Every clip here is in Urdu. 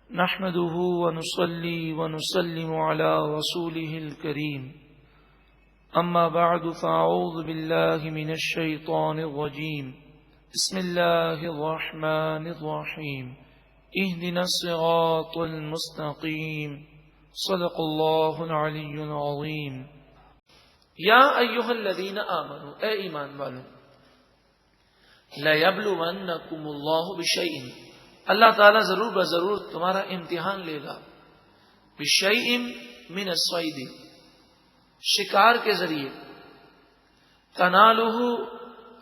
نحمده ونصلي ونسلم على رسوله الكريم أما بعد فأعوذ بالله من الشيطان الرجيم بسم الله الرحمن الرحيم اهدنا الصراط المستقيم صدق الله العلي العظيم یا ایھا الذین آمنوا، اے ایمان والو، لیبلونکم اللہ بشیء، اللہ تعالیٰ ضرور بضرور تمہارا امتحان لے گا، بشیء من الصید، شکار کے ذریعے، تنالہ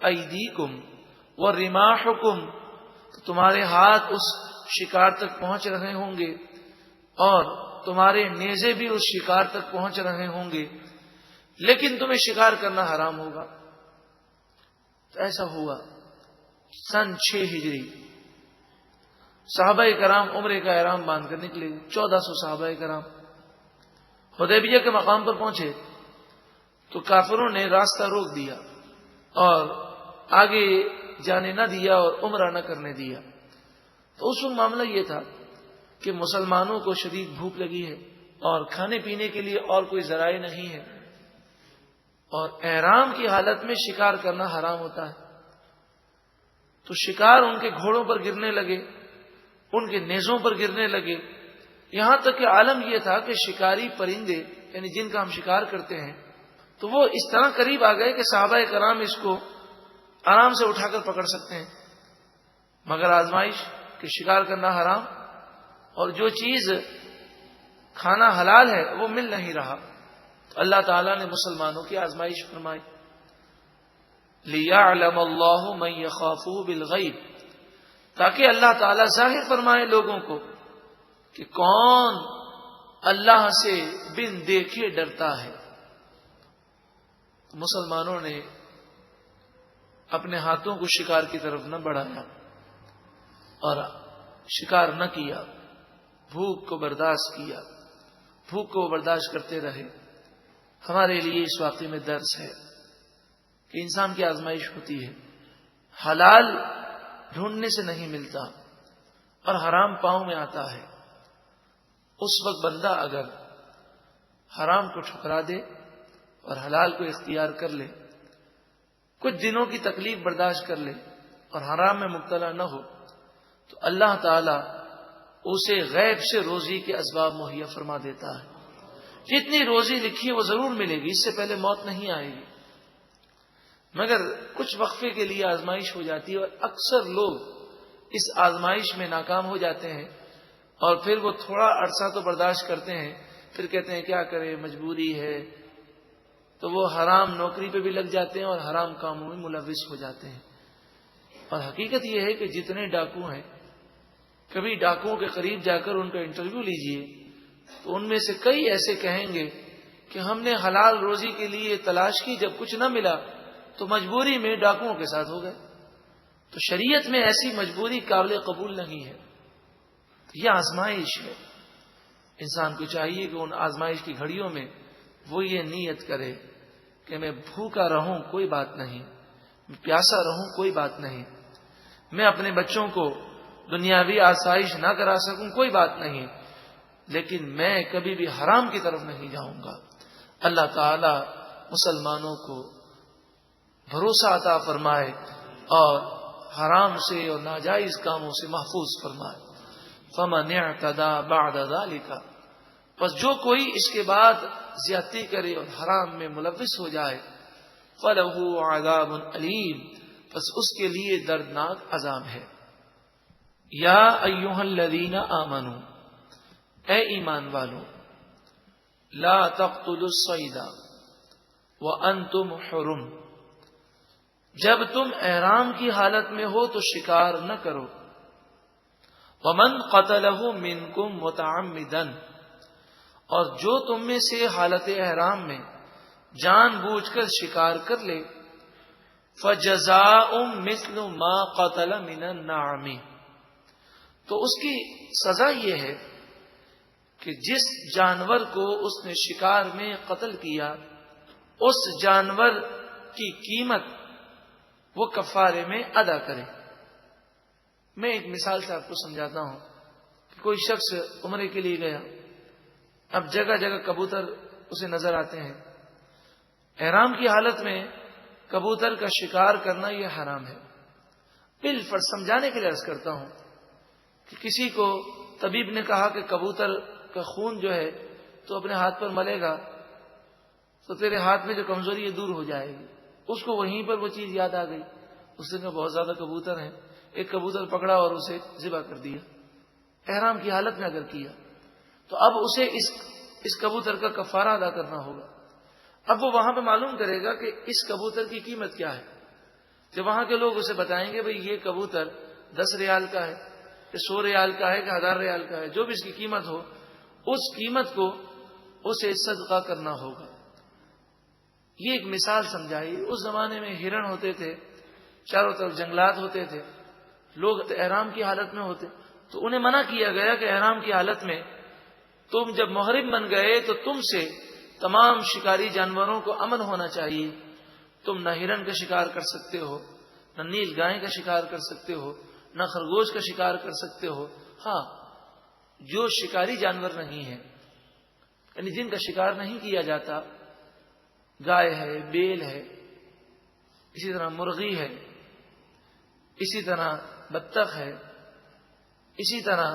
ایدیکم ورماحکم، تمہارے ہاتھ اس شکار تک پہنچ رہے ہوں گے اور تمہارے نیزے بھی اس شکار تک پہنچ رہے ہوں گے، لیکن تمہیں شکار کرنا حرام ہوگا۔ تو ایسا ہوا سن 6 ہجری، صحابہ کرام عمرے کا احرام باندھ کر نکلے، 1400 صحابہ کرام حدیبیہ کے مقام پر پہنچے تو کافروں نے راستہ روک دیا اور آگے جانے نہ دیا اور عمرہ نہ کرنے دیا۔ تو اس وقت معاملہ یہ تھا کہ مسلمانوں کو شدید بھوک لگی ہے اور کھانے پینے کے لیے اور کوئی ذرائع نہیں ہے، اور احرام کی حالت میں شکار کرنا حرام ہوتا ہے۔ تو شکار ان کے گھوڑوں پر گرنے لگے، ان کے نیزوں پر گرنے لگے، یہاں تک کہ عالم یہ تھا کہ شکاری پرندے یعنی جن کا ہم شکار کرتے ہیں تو وہ اس طرح قریب آ گئے کہ صحابہ کرام اس کو آرام سے اٹھا کر پکڑ سکتے ہیں، مگر آزمائش کہ شکار کرنا حرام اور جو چیز کھانا حلال ہے وہ مل نہیں رہا، تو اللہ تعالیٰ نے مسلمانوں کی آزمائش فرمائی، لِيَعْلَمَ اللَّهُ مَن يَخَافُهُ بِالْغَيْبِ، تاکہ اللہ تعالیٰ ظاہر فرمائے لوگوں کو کہ کون اللہ سے بن دیکھے ڈرتا ہے۔ مسلمانوں نے اپنے ہاتھوں کو شکار کی طرف نہ بڑھایا اور شکار نہ کیا، بھوک کو برداشت کیا، بھوک کو برداشت کرتے رہے۔ ہمارے لیے اس واقعے میں درس ہے کہ انسان کی آزمائش ہوتی ہے، حلال ڈھونڈنے سے نہیں ملتا اور حرام پاؤں میں آتا ہے۔ اس وقت بندہ اگر حرام کو ٹھکرا دے اور حلال کو اختیار کر لے، کچھ دنوں کی تکلیف برداشت کر لے اور حرام میں مبتلا نہ ہو، تو اللہ تعالی اسے غیب سے روزی کے اسباب مہیا فرما دیتا ہے۔ جتنی روزی لکھی ہے وہ ضرور ملے گی، اس سے پہلے موت نہیں آئے گی، مگر کچھ وقفے کے لیے آزمائش ہو جاتی ہے اور اکثر لوگ اس آزمائش میں ناکام ہو جاتے ہیں اور پھر وہ تھوڑا عرصہ تو برداشت کرتے ہیں، پھر کہتے ہیں کیا کریں مجبوری ہے، تو وہ حرام نوکری پہ بھی لگ جاتے ہیں اور حرام کاموں میں ملوث ہو جاتے ہیں۔ اور حقیقت یہ ہے کہ جتنے ڈاکو ہیں، کبھی ڈاکوؤں کے قریب جا کر ان کا انٹرویو لیجئے تو ان میں سے کئی ایسے کہیں گے کہ ہم نے حلال روزی کے لیے تلاش کی، جب کچھ نہ ملا تو مجبوری میں ڈاکوؤں کے ساتھ ہو گئے۔ تو شریعت میں ایسی مجبوری قابل قبول نہیں ہے، یہ آزمائش ہے۔ انسان کو چاہیے کہ ان آزمائش کی گھڑیوں میں وہ یہ نیت کرے کہ میں بھوکا رہوں کوئی بات نہیں، میں پیاسا رہوں کوئی بات نہیں، میں اپنے بچوں کو دنیاوی آسائش نہ کرا سکوں کوئی بات نہیں، لیکن میں کبھی بھی حرام کی طرف نہیں جاؤں گا۔ اللہ تعالی مسلمانوں کو بھروسہ عطا فرمائے اور حرام سے اور ناجائز کاموں سے محفوظ فرمائے۔ فَمَنِ اعْتَدَى بَعْدَ ذَلِكَ، پس جو کوئی اس کے بعد زیادتی کرے اور حرام میں ملوث ہو جائے، فَلَهُ عَذَابٌ أَلِيمٌ، پس اس کے لیے دردناک عذاب ہے۔ یا ایھا الذین آمنوا، اے ایمان والو، لا تقتلوا الصید وانتم حرم، جب تم احرام کی حالت میں ہو تو شکار نہ کرو، ومن قتلہ منکم متعمدا، اور جو تم میں سے حالت احرام میں جان بوجھ کر شکار کر لے، فجزاء مثل ما قتل من النعم، تو اس کی سزا یہ ہے کہ جس جانور کو اس نے شکار میں قتل کیا اس جانور کی قیمت وہ کفارے میں ادا کرے۔ میں ایک مثال سے آپ کو سمجھاتا ہوں۔ کوئی شخص عمرے کے لیے گیا، اب جگہ جگہ کبوتر اسے نظر آتے ہیں. احرام کی حالت میں کبوتر کا شکار کرنا یہ حرام ہے. بالفرض سمجھانے کے لیے عرض کرتا ہوں کہ کسی کو طبیب نے کہا کہ کبوتر کا خون جو ہے تو اپنے ہاتھ پر ملے گا تو تیرے ہاتھ میں جو کمزوری ہے دور ہو جائے گی. اس کو وہیں پر وہ چیز یاد آ گئی. اس نے بہت زیادہ کبوتر ہیں، ایک کبوتر پکڑا اور اسے ذبح کر دیا. احرام کی حالت میں اگر کیا تو اب اسے اس کبوتر کا کفارہ ادا کرنا ہوگا. اب وہ وہاں پہ معلوم کرے گا کہ اس کبوتر کی قیمت کیا ہے. جب وہاں کے لوگ اسے بتائیں گے بھئی یہ کبوتر 10 ریال کا ہے کہ 100 ریال کا ہے کہ 1000 ریال کا ہے، جو بھی اس کی قیمت ہو اس قیمت کو اسے صدقہ کرنا ہوگا. یہ ایک مثال سمجھائی. اس زمانے میں ہرن ہوتے تھے، چاروں طرف جنگلات ہوتے تھے، لوگ احرام کی حالت میں ہوتے تو انہیں منع کیا گیا کہ احرام کی حالت میں تم جب محرم بن گئے تو تم سے تمام شکاری جانوروں کو امن ہونا چاہیے. تم نہ ہرن کا شکار کر سکتے ہو، نہ نیل گائے کا شکار کر سکتے ہو، نہ خرگوش کا شکار کر سکتے ہو. ہاں، جو شکاری جانور نہیں ہیں یعنی جن کا شکار نہیں کیا جاتا، گائے ہے، بیل ہے، اسی طرح مرغی ہے، اسی طرح بطخ ہے، اسی طرح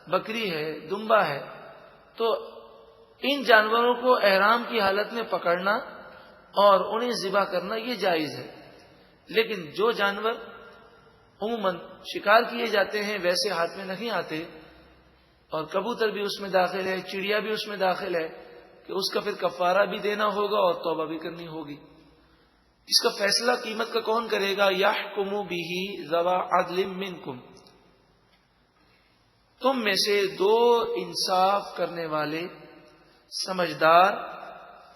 بکری ہے، دمبا ہے، تو ان جانوروں کو احرام کی حالت میں پکڑنا اور انہیں ذبح کرنا یہ جائز ہے. لیکن جو جانور عموماً شکار کیے جاتے ہیں ویسے ہاتھ میں نہیں آتے، اور کبوتر بھی اس میں داخل ہے، چڑیا بھی اس میں داخل ہے، کہ اس کا پھر کفارہ بھی دینا ہوگا اور توبہ بھی کرنی ہوگی. اس کا فیصلہ قیمت کا کون کرے گا؟ یحکم بہ ذوی عدل منکم، تم میں سے 2 انصاف کرنے والے سمجھدار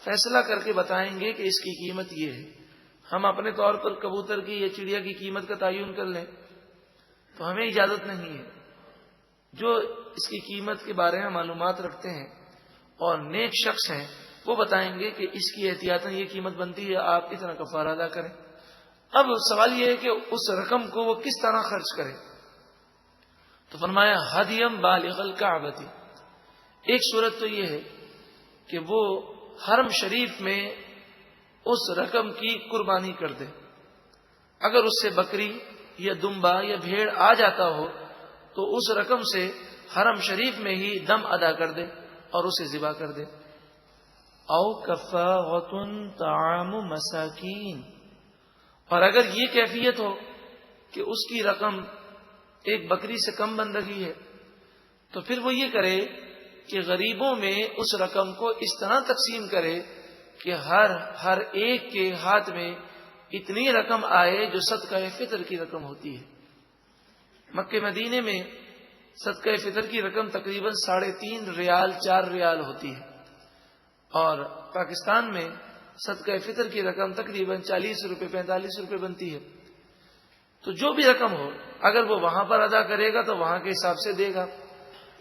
فیصلہ کر کے بتائیں گے کہ اس کی قیمت یہ ہے. ہم اپنے طور پر کبوتر کی یا چڑیا کی قیمت کا تعین کر لیں تو ہمیں اجازت نہیں ہے. جو اس کی قیمت کے بارے میں معلومات رکھتے ہیں اور نیک شخص ہیں وہ بتائیں گے کہ اس کی احتیاطاً یہ قیمت بنتی ہے، آپ اتنا کفارہ ادا کریں. اب سوال یہ ہے کہ اس رقم کو وہ کس طرح خرچ کرے. تو فرمایا ہدیم بالغ الکعبۃ. ایک صورت تو یہ ہے کہ وہ حرم شریف میں اس رقم کی قربانی کر دے. اگر اس سے بکری یا دمبا یا بھیڑ آ جاتا ہو تو اس رقم سے حرم شریف میں ہی دم ادا کر دے اور اسے ذبح کر دے. او کفارۃ طعام مساکین، اور اگر یہ کیفیت ہو کہ اس کی رقم ایک بکری سے کم بن رہی ہے تو پھر وہ یہ کرے کہ غریبوں میں اس رقم کو اس طرح تقسیم کرے کہ ہر ایک کے ہاتھ میں اتنی رقم آئے جو صدقہ فطر کی رقم ہوتی ہے. مکہ مدینے میں صدقہ فطر کی رقم تقریباً 3.5 ریال 4 ریال ہوتی ہے، اور پاکستان میں صدقہ فطر کی رقم تقریباً 40 روپے 45 روپے بنتی ہے. تو جو بھی رقم ہو اگر وہ وہاں پر ادا کرے گا تو وہاں کے حساب سے دے گا،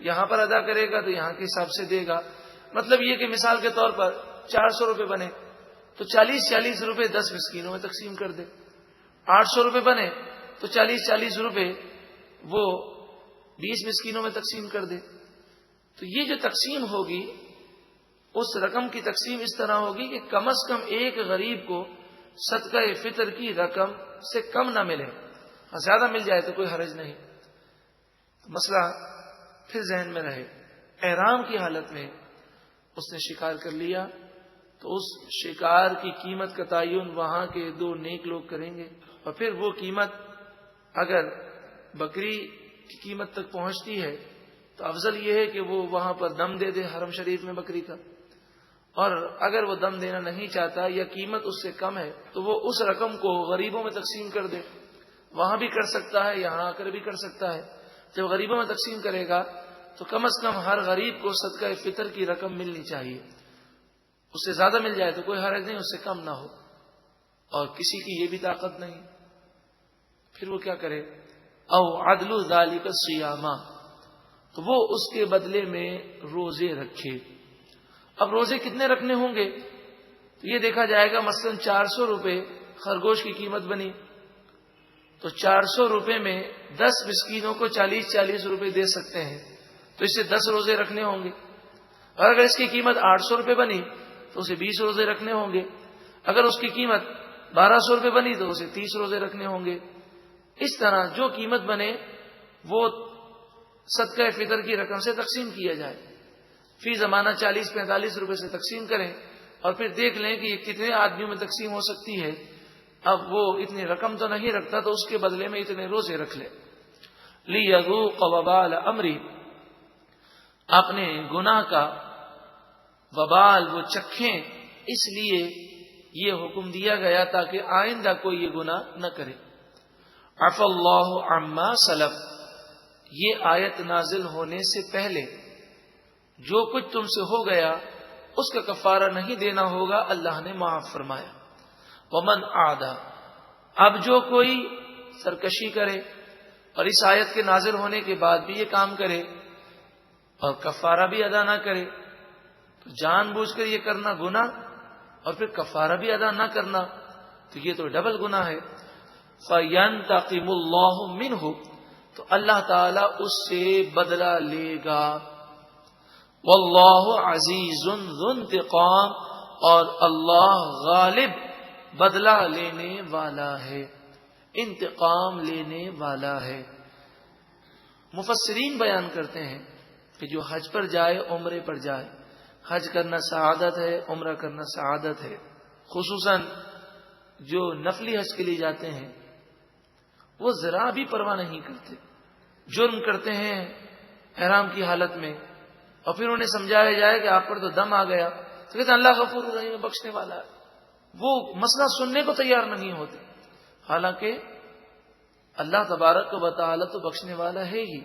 یہاں پر ادا کرے گا تو یہاں کے حساب سے دے گا. مطلب یہ کہ مثال کے طور پر 400 روپے بنے تو 40 روپے 10 مسکینوں میں تقسیم کر دے. 800 روپے بنے تو 40 روپے وہ 20 مسکینوں میں تقسیم کر دے. تو یہ جو تقسیم ہوگی اس رقم کی تقسیم اس طرح ہوگی کہ کم از کم ایک غریب کو صدقہ فطر کی رقم سے کم نہ ملے. زیادہ مل جائے تو کوئی حرج نہیں. مسئلہ پھر ذہن میں رہے، احرام کی حالت میں اس نے شکار کر لیا تو اس شکار کی قیمت کا تعین وہاں کے 2 نیک لوگ کریں گے، اور پھر وہ قیمت اگر بکری کی قیمت تک پہنچتی ہے تو افضل یہ ہے کہ وہ وہاں پر دم دے دے حرم شریف میں بکری کا، اور اگر وہ دم دینا نہیں چاہتا یا قیمت اس سے کم ہے تو وہ اس رقم کو غریبوں میں تقسیم کر دے. وہاں بھی کر سکتا ہے، یہاں آ کر بھی کر سکتا ہے. جب غریبوں میں تقسیم کرے گا تو کم از کم ہر غریب کو صدقہ فطر کی رقم ملنی چاہیے. اس سے زیادہ مل جائے تو کوئی حرج نہیں، اس سے کم نہ ہو، اور کسی کی یہ بھی طاقت نہیں. پھر وہ کیا کرے؟ او عدل ذالک الصیام، تو وہ اس کے بدلے میں روزے رکھے. اب روزے کتنے رکھنے ہوں گے تو یہ دیکھا جائے گا. مثلا 400 روپے خرگوش کی قیمت بنی تو 400 روپے میں 10 مسکینوں کو 40 روپے دے سکتے ہیں. تو اسے 10 روزے رکھنے ہوں گے، اور اگر اس کی قیمت 800 روپے بنی تو اسے 20 روزے رکھنے ہوں گے، اگر اس کی قیمت 1200 روپے بنی تو اسے 30 روزے رکھنے ہوں گے۔ اس طرح جو قیمت بنے وہ صدقہ فطر کی رقم سے تقسیم کیا جائے، فی زمانہ 40-45 روپے سے تقسیم کریں، اور پھر دیکھ لیں کہ یہ کتنے آدمیوں میں تقسیم ہو سکتی ہے۔ اب وہ اتنی رقم تو نہیں رکھتا تو اس کے بدلے میں اتنے روزے رکھ لے۔ لِيَذُوقَ وَبَالَ أَمْرِهِ، اپنے گناہ کا وبال وہ چکھیں، اس لیے یہ حکم دیا گیا تاکہ آئندہ کوئی یہ گناہ نہ کرے۔ عفا اللہ عما سلف، یہ آیت نازل ہونے سے پہلے جو کچھ تم سے ہو گیا اس کا کفارہ نہیں دینا ہوگا، اللہ نے معاف فرمایا۔ ومن عادا، اب جو کوئی سرکشی کرے اور اس آیت کے نازل ہونے کے بعد بھی یہ کام کرے اور کفارہ بھی ادا نہ کرے، تو جان بوجھ کر یہ کرنا گناہ اور پھر کفارہ بھی ادا نہ کرنا، تو یہ تو ڈبل گناہ ہے۔ فَيَنْتَقِمُ اللَّهُ مِنْهُ، تو اللہ تعالیٰ اس سے بدلہ لے گا۔ وَاللَّهُ عَزِيزٌ ذُو انتقام، اور اللہ غالب بدلہ لینے والا ہے، انتقام لینے والا ہے۔ مفسرین بیان کرتے ہیں کہ جو حج پر جائے، عمرے پر جائے، حج کرنا سعادت ہے، عمرہ کرنا سعادت ہے۔ خصوصاً جو نفلی حج کے لیے جاتے ہیں وہ ذرا بھی پرواہ نہیں کرتے، جرم کرتے ہیں احرام کی حالت میں، اور پھر انہیں سمجھایا جائے کہ آپ پر تو دم آ گیا تو کہتے ہیں اللہ غفور رحیم، بخشنے والا ہے۔ وہ مسئلہ سننے کو تیار نہیں ہوتے، حالانکہ اللہ تبارک و تعالی تو بخشنے والا ہے ہی،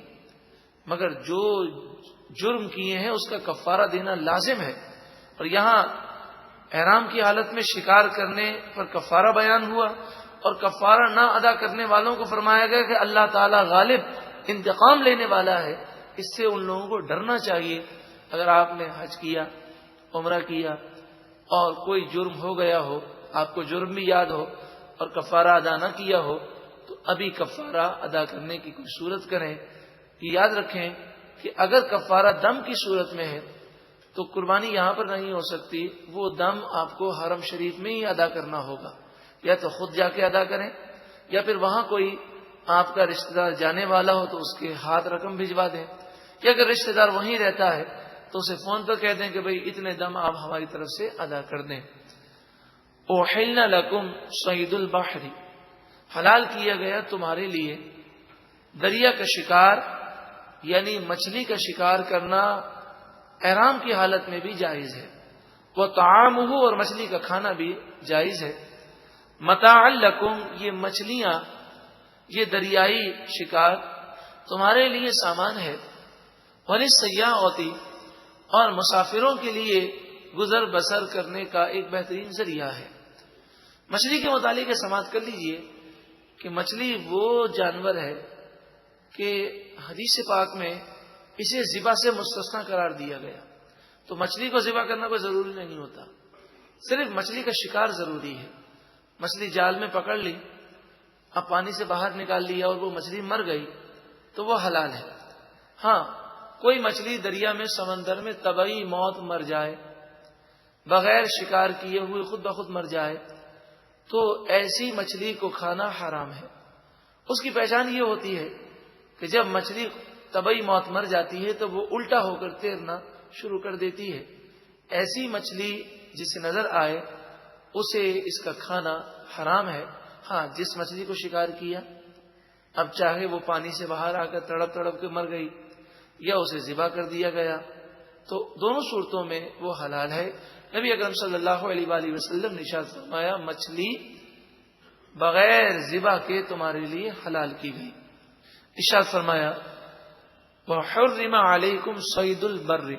مگر جو جرم کیے ہیں اس کا کفارہ دینا لازم ہے۔ اور یہاں احرام کی حالت میں شکار کرنے پر کفارہ بیان ہوا، اور کفارہ نہ ادا کرنے والوں کو فرمایا گیا کہ اللہ تعالی غالب انتقام لینے والا ہے۔ اس سے ان لوگوں کو ڈرنا چاہیے۔ اگر آپ نے حج کیا، عمرہ کیا اور کوئی جرم ہو گیا ہو، آپ کو جرم بھی یاد ہو اور کفارہ ادا نہ کیا ہو، تو ابھی کفارہ ادا کرنے کی کوئی صورت کریں۔ یہ یاد رکھیں کہ اگر کفارہ دم کی صورت میں ہے تو قربانی یہاں پر نہیں ہو سکتی، وہ دم آپ کو حرم شریف میں ہی ادا کرنا ہوگا، یا تو خود جا کے ادا کریں، یا پھر وہاں کوئی آپ کا رشتہ دار جانے والا ہو تو اس کے ہاتھ رقم بھجوا دیں، یا اگر رشتہ دار وہیں رہتا ہے تو اسے فون پر کہہ دیں کہ بھئی اتنے دم آپ ہماری طرف سے ادا کر دیں۔ اُحِلَّ لَكُمْ صَيْدُ الْبَحْرِ، حلال کیا گیا تمہارے لیے دریا کا شکار، یعنی مچھلی کا شکار کرنا احرام کی حالت میں بھی جائز ہے۔ وہ طعامہ، اور مچھلی کا کھانا بھی جائز ہے۔ متاعا لکم، یہ مچھلیاں، یہ دریائی شکار تمہارے لیے سامان ہے۔ وَلِلسَّيَّاحَةِ، اور مسافروں کے لیے گزر بسر کرنے کا ایک بہترین ذریعہ ہے۔ مچھلی کے متعلق سماعت کر لیجئے کہ مچھلی وہ جانور ہے کہ حدیث پاک میں اسے ذبح سے مستثنی قرار دیا گیا، تو مچھلی کو ذبح کرنا کوئی ضروری نہیں ہوتا، صرف مچھلی کا شکار ضروری ہے۔ مچھلی جال میں پکڑ لی، اب پانی سے باہر نکال لیا اور وہ مچھلی مر گئی تو وہ حلال ہے۔ ہاں، کوئی مچھلی دریا میں، سمندر میں طبعی موت مر جائے، بغیر شکار کیے ہوئے خود بخود مر جائے، تو ایسی مچھلی کو کھانا حرام ہے۔ اس کی پہچان یہ ہوتی ہے کہ جب مچھلی طبعی موت مر جاتی ہے تو وہ الٹا ہو کر تیرنا شروع کر دیتی ہے۔ ایسی مچھلی جسے نظر آئے اسے اس کا کھانا حرام ہے۔ ہاں، جس مچھلی کو شکار کیا، اب چاہے وہ پانی سے باہر آ کر تڑپ تڑپ کے مر گئی یا اسے ذبح کر دیا گیا، تو دونوں صورتوں میں وہ حلال ہے۔ نبی اکرم صلی اللہ علیہ وآلہ وسلم نے ارشاد فرمایا مچھلی بغیر ذبح کے تمہارے لیے حلال کی گئی۔ ارشاد فرمایا وَحُرِّمَ عَلَيْكُمْ صَيْدُ الْبَرِّ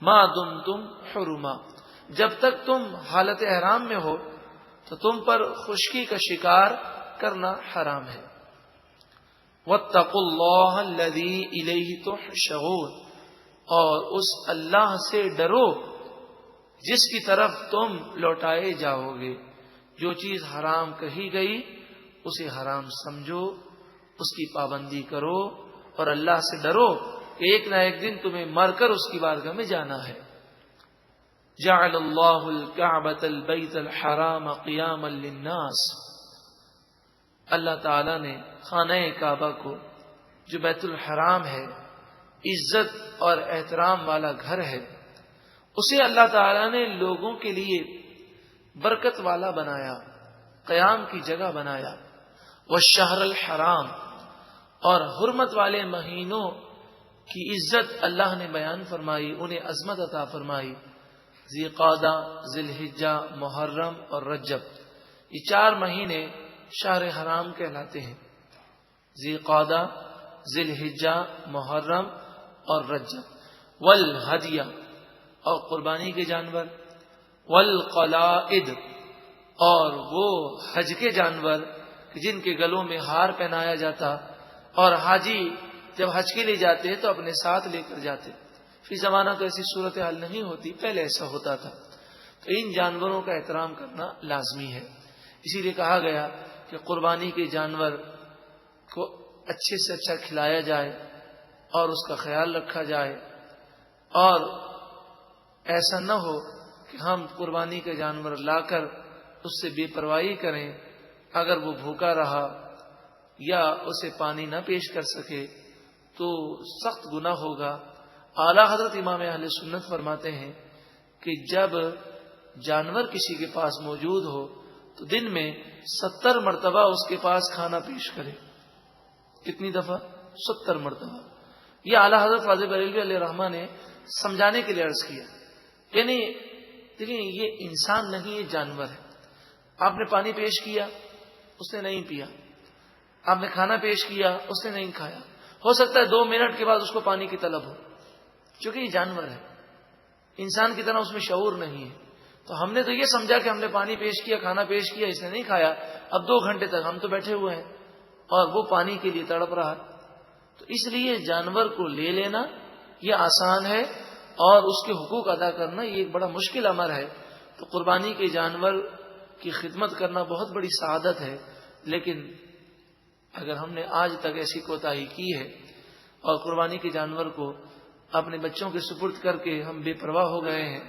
مَا دُمْتُمْ حُرُمًا، جب تک تم حالت احرام میں ہو تو تم پر خشکی کا شکار کرنا حرام ہے۔ وَاتَّقُوا اللَّهَ الَّذِي إِلَيْهِ تُحْشَرُونَ، اور اس اللہ سے ڈرو جس کی طرف تم لوٹائے جاؤ گے۔ جو چیز حرام کہی گئی اسے حرام سمجھو، اس کی پابندی کرو اور اللہ سے ڈرو کہ ایک نہ ایک دن تمہیں مر کر اس کی بارگاہ میں جانا ہے. جعل اللہ الکعبۃ البیت الحرام قیاما للناس. اللہ تعالی نے خانہ کعبہ کو جو بیت الحرام ہے، عزت اور احترام والا گھر ہے، اسے اللہ تعالی نے لوگوں کے لیے برکت والا بنایا، قیام کی جگہ بنایا. والشہر الحرام، اور حرمت والے مہینوں کی عزت اللہ نے بیان فرمائی، انہیں عظمت عطا فرمائی. ذی قعدہ، ذی الحجہ، محرم اور رجب، یہ 4 مہینے شہر حرام کہلاتے ہیں. ذی قعدہ، ذی الحجہ، محرم اور رجب. والہدیہ، اور قربانی کے جانور. والقلائد، اور وہ حج کے جانور جن کے گلوں میں ہار پہنایا جاتا، اور حاجی جب حج کے لیے جاتے ہیں تو اپنے ساتھ لے کر جاتے. فی زمانہ تو ایسی صورتحال نہیں ہوتی، پہلے ایسا ہوتا تھا. تو ان جانوروں کا احترام کرنا لازمی ہے. اسی لیے کہا گیا کہ قربانی کے جانور کو اچھے سے اچھا کھلایا جائے اور اس کا خیال رکھا جائے، اور ایسا نہ ہو کہ ہم قربانی کا جانور لا کر اس سے بے پرواہی کریں. اگر وہ بھوکا رہا یا اسے پانی نہ پیش کر سکے تو سخت گناہ ہوگا. اعلیٰ حضرت امام اہل سنت فرماتے ہیں کہ جب جانور کسی کے پاس موجود ہو تو دن میں 70 مرتبہ اس کے پاس کھانا پیش کرے. کتنی دفعہ؟ 70 مرتبہ. یہ اعلیٰ حضرت فاضل بریلوی علیہ رحمہ نے سمجھانے کے لیے عرض کیا. یعنی دیکھیں، یہ انسان نہیں، یہ جانور ہے. آپ نے پانی پیش کیا، اس نے نہیں پیا. آپ نے کھانا پیش کیا، اس نے نہیں کھایا. ہو سکتا ہے 2 منٹ کے بعد اس کو پانی کی طلب ہو، چونکہ یہ جانور ہے، انسان کی طرح اس میں شعور نہیں ہے. تو ہم نے تو یہ سمجھا کہ ہم نے پانی پیش کیا، کھانا پیش کیا، اس نے نہیں کھایا، اب 2 گھنٹے تک ہم تو بیٹھے ہوئے ہیں اور وہ پانی کے لیے تڑپ رہا. تو اس لیے جانور کو لے لینا یہ آسان ہے، اور اس کے حقوق ادا کرنا یہ ایک بڑا مشکل امر ہے. تو قربانی کے جانور کی خدمت کرنا بہت بڑی سعادت ہے. لیکن اگر ہم نے آج تک ایسی کوتاہی کی ہے اور قربانی کے جانور کو اپنے بچوں کے سپرد کر کے ہم بے پرواہ ہو گئے ہیں،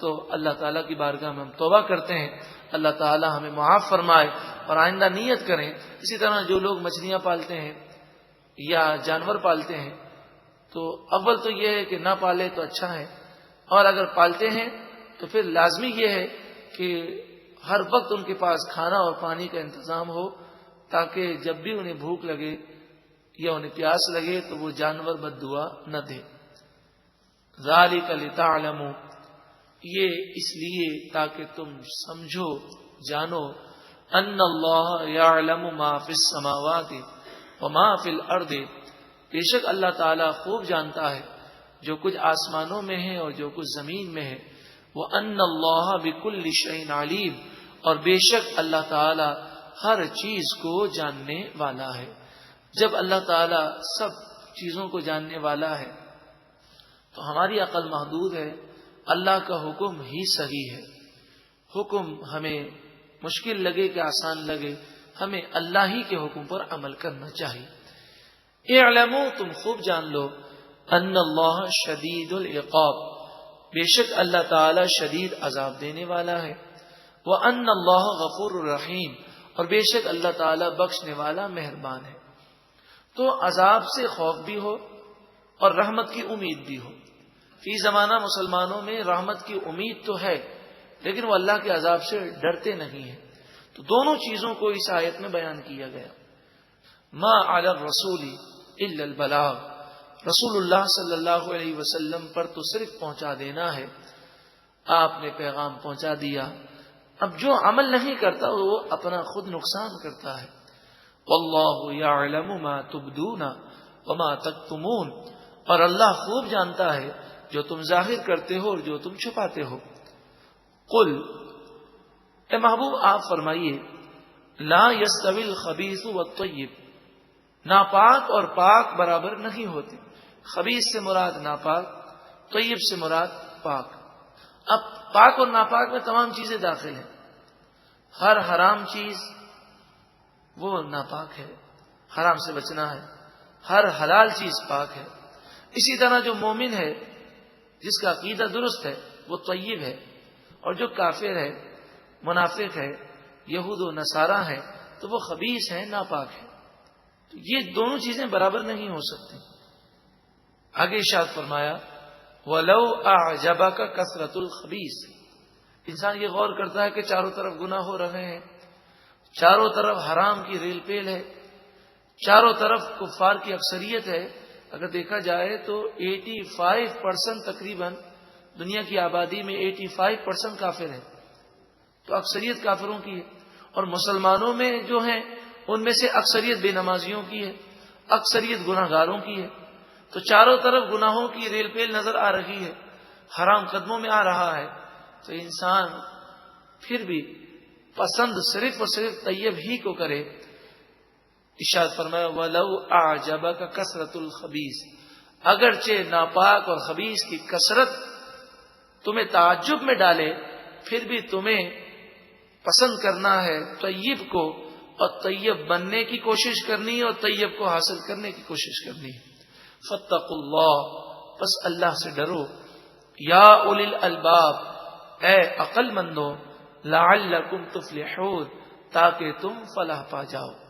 تو اللہ تعالیٰ کی بارگاہ میں ہم توبہ کرتے ہیں. اللہ تعالیٰ ہمیں معاف فرمائے اور آئندہ نیت کریں. اسی طرح جو لوگ مچھلیاں پالتے ہیں یا جانور پالتے ہیں، تو اول تو یہ ہے کہ نہ پالے تو اچھا ہے، اور اگر پالتے ہیں تو پھر لازمی یہ ہے کہ ہر وقت ان کے پاس کھانا اور پانی کا انتظام ہو، تاکہ جب بھی انہیں بھوک لگے یا انہیں پیاس لگے تو وہ جانور بد دعا نہ دے. ذالک لتعلموا، یہ اس لیے تاکہ تم سمجھو، جانو، ان اللہ یعلم ما فی السماوات وما فی الارض، بے شک اللہ تعالیٰ خوب جانتا ہے جو کچھ آسمانوں میں ہے اور جو کچھ زمین میں ہے. وَأَنَّ اللَّهَ بِكُلِّ شَيْءٍ عَلِيمٌ، اور بے شک اللہ تعالیٰ ہر چیز کو جاننے والا ہے. جب اللہ تعالیٰ سب چیزوں کو جاننے والا ہے تو ہماری عقل محدود ہے. اللہ کا حکم ہی صحیح ہے. حکم ہمیں مشکل لگے کہ آسان لگے، ہمیں اللہ ہی کے حکم پر عمل کرنا چاہیے. اعلموا، تم خوب جان لو، ان اللہ شدید العقاب، بے شک اللہ تعالی شدید عذاب دینے والا ہے. وان اللہ غفور الرحیم، اور بے شک اللہ تعالی بخشنے والا مہربان ہے. تو عذاب سے خوف بھی ہو اور رحمت کی امید بھی ہو. فی زمانہ مسلمانوں میں رحمت کی امید تو ہے، لیکن وہ اللہ کے عذاب سے ڈرتے نہیں ہیں. تو دونوں چیزوں کو اس آیت میں بیان کیا گیا. ما علی الرسول الا البلاغ، رسول اللہ صلی اللہ علیہ وسلم پر تو صرف پہنچا دینا ہے. آپ نے پیغام پہنچا دیا. اب جو عمل نہیں کرتا وہ اپنا خود نقصان کرتا ہے. واللہ یعلم ما تبدون وما تکتمون، اور اللہ خوب جانتا ہے جو تم ظاہر کرتے ہو اور جو تم چھپاتے ہو. قل، اے محبوب آپ فرمائیے، لا یستوی الخبیث والطیب، ناپاک اور پاک برابر نہیں ہوتے. خبیث سے مراد ناپاک، طیب سے مراد پاک. اب پاک اور ناپاک میں تمام چیزیں داخل ہیں. ہر حرام چیز وہ ناپاک ہے، حرام سے بچنا ہے. ہر حلال چیز پاک ہے. اسی طرح جو مومن ہے جس کا عقیدہ درست ہے وہ طیب ہے، اور جو کافر ہے، منافق ہے، یہود و نصارہ ہے تو وہ خبیث ہے، ناپاک ہے. تو یہ دونوں چیزیں برابر نہیں ہو سکتی. آگے ارشاد فرمایا وَلَوْ أَعْجَبَكَ كَثْرَةُ الْخَبِيثِ. انسان یہ غور کرتا ہے کہ چاروں طرف گناہ ہو رہے ہیں، چاروں طرف حرام کی ریل پیل ہے، چاروں طرف کفار کی اکثریت ہے. اگر دیکھا جائے تو 85% تقریباً دنیا کی آبادی میں 85% کافر ہے، تو اکثریت کافروں کی ہے. اور مسلمانوں میں جو ہیں ان میں سے اکثریت بے نمازیوں کی ہے، اکثریت گناہ گاروں کی ہے. تو چاروں طرف گناہوں کی ریل پیل نظر آ رہی ہے، حرام قدموں میں آ رہا ہے. تو انسان پھر بھی پسند صرف اور صرف طیب ہی کو کرے. ارشاد فرمایا وَلَوْ أَعْجَبَكَ كَثْرَةُ الْخَبِيثِ. اگرچہ ناپاک اور خبیث کی کثرت تمہیں تعجب میں ڈالے، پھر بھی تمہیں پسند کرنا ہے طیب کو، اور طیب بننے کی کوشش کرنی ہے، اور طیب کو حاصل کرنے کی کوشش کرنی ہے. فَاتَّقُوا اللَّهَ. بس اللہ سے ڈرو. یا اولی الالباب، اے عقل مندو، لعلکم تفلحون، تاکہ تم فلاح پا جاؤ.